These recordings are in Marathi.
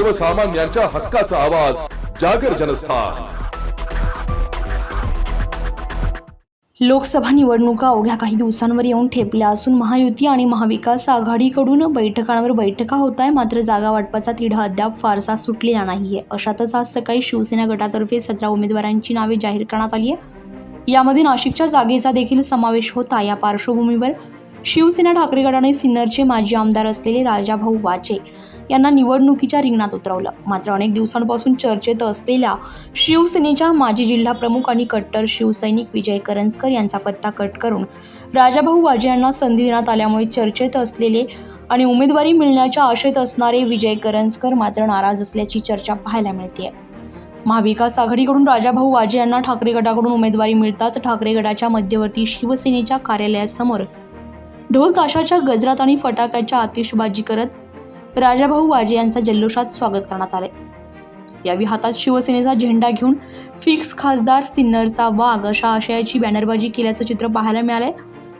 सर्वसामान्यांच्या हक्काचा आवाज जागर जनस्थान। लोकसभा निवडणुका अवघ्या काही दिवसांवर येऊन ठेपल्या असून महायुती आणि महाविकास आघाडीकडून बैठकांवर बैठका होत आहे, मात्र जागा वाटपाचा तिढा अद्याप फारसा सुटलेला नाहीये। अशातच आज सकाळी शिवसेना गटातर्फे 17 उमेदवारांची नावे जाहीर करण्यात आली आहे। यामध्ये नाशिकच्या जागेचा देखील समावेश होता। या पार्श्वभूमीवर शिवसेना ठाकरे गटाने सिन्नरचे माजी आमदार असलेले राजाभाऊ वाजे यांना निवडणुकीच्या रिंगणात उतरवलं। मात्र अनेक दिवसांपासून चर्चेत असलेल्या शिवसेनेच्या माजी जिल्हा प्रमुख आणि कट्टर शिवसैनिक विजय करंजकर यांचा पत्ता कट करून राजाभाऊ वाजे यांना संधी देण्यात आल्यामुळे चर्चेत असलेले आणि उमेदवारी मिळण्याच्या आशेत असणारे विजय करंजकर मात्र नाराज असल्याची चर्चा पाहायला मिळते। महाविकास आघाडीकडून राजाभाऊ वाजे यांना ठाकरे गटाकडून उमेदवारी मिळताच ठाकरे गटाच्या मध्यवर्ती शिवसेनेच्या कार्यालयासमोर ढोल ताशाच्या गजरात आणि फटाक्याच्या आतिषबाजी करत राजाभाऊ वाजे यांचा जल्लोषात स्वागत करण्यात आले। यावेळी हातात शिवसेनेचा झेंडा घेऊन फिक्स खासदार सिन्नरचा वाघ अशा आशयाची बॅनरबाजी केल्याचं चित्र पाहायला मिळालंय।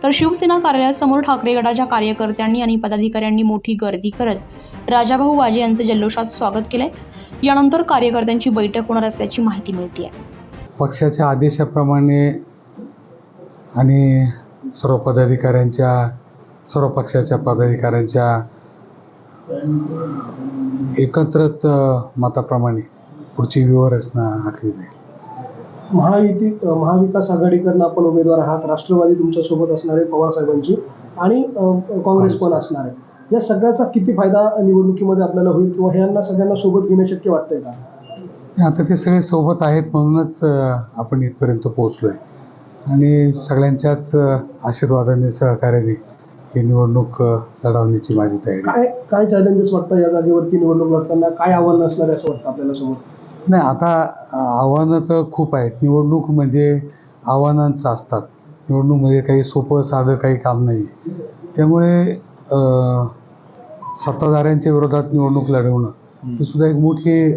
तर शिवसेना कार्यालयासमोर ठाकरे गटाच्या कार्यकर्त्यांनी आणि पदाधिकाऱ्यांनी मोठी गर्दी करत राजाभाऊ वाजे यांचं जल्लोषात स्वागत केलंय। यानंतर कार्यकर्त्यांची बैठक होणार असल्याची माहिती मिळते। पक्षाच्या आदेशाप्रमाणे आणि सर्व पक्षाच्या पदाधिकाऱ्यांच्या एकत्रित मताप्रमाणे पुढची व्यूहरचना आखली जाईल। महाविकास आघाडीकडून आपण उमेदवार आहात, राष्ट्रवादी तुमच्या सोबत असणारे पवार साहेबांची आणि काँग्रेस पण असणार आहे। या सगळ्याचा किती फायदा निवडणुकीमध्ये आपल्याला होईल किंवा ह्यांना सगळ्यांना सोबत घेणं शक्य वाटतंय का? आता ते सगळे सोबत आहेत म्हणूनच आपण इथपर्यंत पोहोचलोय आणि सगळ्यांच्याच आशीर्वादाने सहकार्याने ही निवडणूक लढवण्याची माझी तयारी। काय चॅलेंजेस वाटतं या जागेवरती निवडणूक लढताना? काय आव्हान असणार असं वाटतं आपल्याला समोर? नाही, आता आव्हानं तर खूप आहेत। निवडणूक म्हणजे आव्हानांचं असतात। निवडणूक म्हणजे काही सोपं साधं काही काम नाही। त्यामुळे सत्ताधाऱ्यांच्या विरोधात निवडणूक लढवणं ही सुद्धा एक मोठी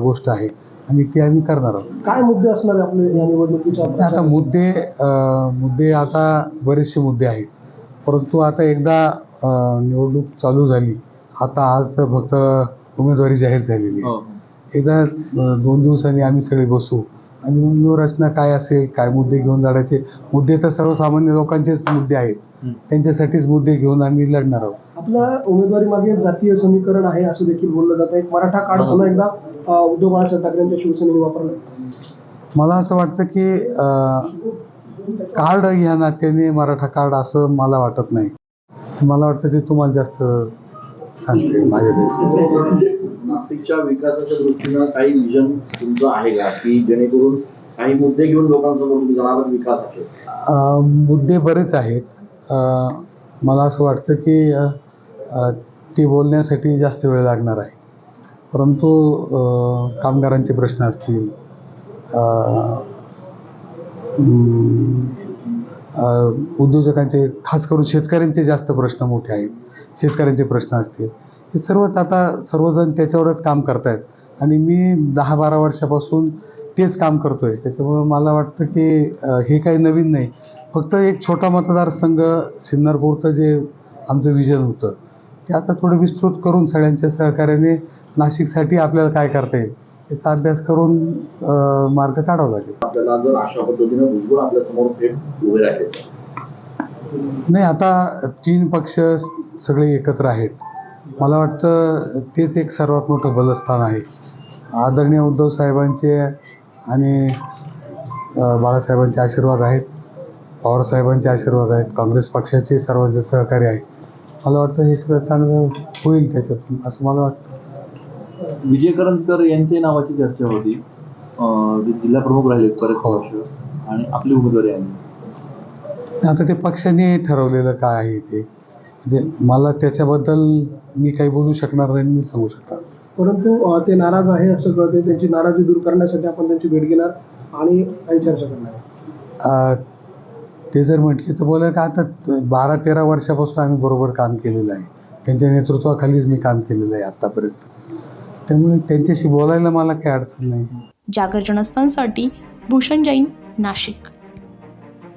गोष्ट आहे आणि ती आम्ही करणार आहोत। काय मुद्दे असणार आहे आपले या निवडणुकीच्या? आता मुद्दे आता बरेचसे मुद्दे आहेत, परंतु आता एकदा निवडणूक चालू झाली, आता आज तर फक्त उमेदवारी जाहीर झालेली आहे। एकदा 2 दिवसांनी आम्ही सगळे बसू आणि मग व्यूहरचना काय असेल, काय मुद्दे घेऊन लढायचे। मुद्दे तर सर्वसामान्य लोकांचेच मुद्दे आहेत, त्यांच्यासाठीच मुद्दे घेऊन आम्ही लढणार आहोत। आपल्या उमेदवारी मागे जातीय समीकरण आहे असं देखील बोललं जातं। एक मराठा कार्ड पुन्हा एकदा उद्धव बाळासाहेब ठाकरेंच्या शिवसेनेने वापरलं। मला असं वाटतं की कार्ड या नात्याने मराठा कार्ड असं मला वाटत नाही। मला वाटतं ते तुम्हाला जास्त सांगते माझ्यापेक्षा। नाशिकच्या विकासाच्या दृष्टीनं काही विजन तुमचं आहे का, की जेणेकरून काही मुद्दे घेऊन लोकांसमोर तुम्ही जाणार विकासाचे? मुद्दे बरेच आहेत। मला असं वाटतं की ते बोलण्यासाठी जास्त वेळ लागणार आहे, परंतु कामगारांचे प्रश्न असतील, उद्योजकांचे, खास करून शेतकऱ्यांचे जास्त प्रश्न मोठे आहेत। शेतकऱ्यांचे प्रश्न असतील, हे सर्वच आता सर्वजण त्याच्यावरच काम करतायत आणि मी 10-12 वर्षापासून तेच काम करतोय। त्याच्यामुळे मला वाटतं की हे काही नवीन नाही। फक्त एक छोटा मतदारसंघ सिन्नरपुरतं जे आमचं विजन होतं ते आता थोडं विस्तृत करून सगळ्यांच्या सहकार्याने नाशिकसाठी आपल्याला काय करता येईल याचा अभ्यास करून मार्ग काढावा लागेल। आपल्याला जर अशा पद्धतीने भुजबळ आपल्या समोर थेट उभे राहिले नाही, आता 3 पक्ष सगळे एकत्र आहेत। मला वाटतं तेच एक सर्वात मोठं बलस्थान आहे। आदरणीय उद्धव साहेबांचे आणि बाळासाहेबांचे आशीर्वाद आहेत, पवार साहेबांचे आशीर्वाद आहेत, काँग्रेस पक्षाचे सर्वांचे सहकार्य आहे। मला वाटतं हे सगळं चांगलं होईल त्याच्यातून असं मला वाटतं। विजय करंजकर यांच्या नावाची चर्चा होती, जिल्हा प्रमुख राहिले बरेच वर्ष आणि आपली उमेदवारी आली। आता ते पक्षाने ठरवलेलं काय आहे ते, म्हणजे मला त्याच्याबद्दल मी काही बोलू शकणार नाही, मी सांगू शकणार। परंतु ते नाराज आहे असं कळते। त्यांची नाराजी दूर करण्यासाठी आपण त्यांची भेट घेणार आणि काही चर्चा करणार। ते जर म्हटले तर बोला का, आता 12-13 वर्षापासून आम्ही बरोबर काम केलेलं आहे। त्यांच्या नेतृत्वाखालीच मी काम केलेलं आहे आतापर्यंत, त्यामुळे त्यांच्याशी बोलायला मला काही अडचण नाही। जागर जनस्थानसाठी भूषण जैन, नाशिक।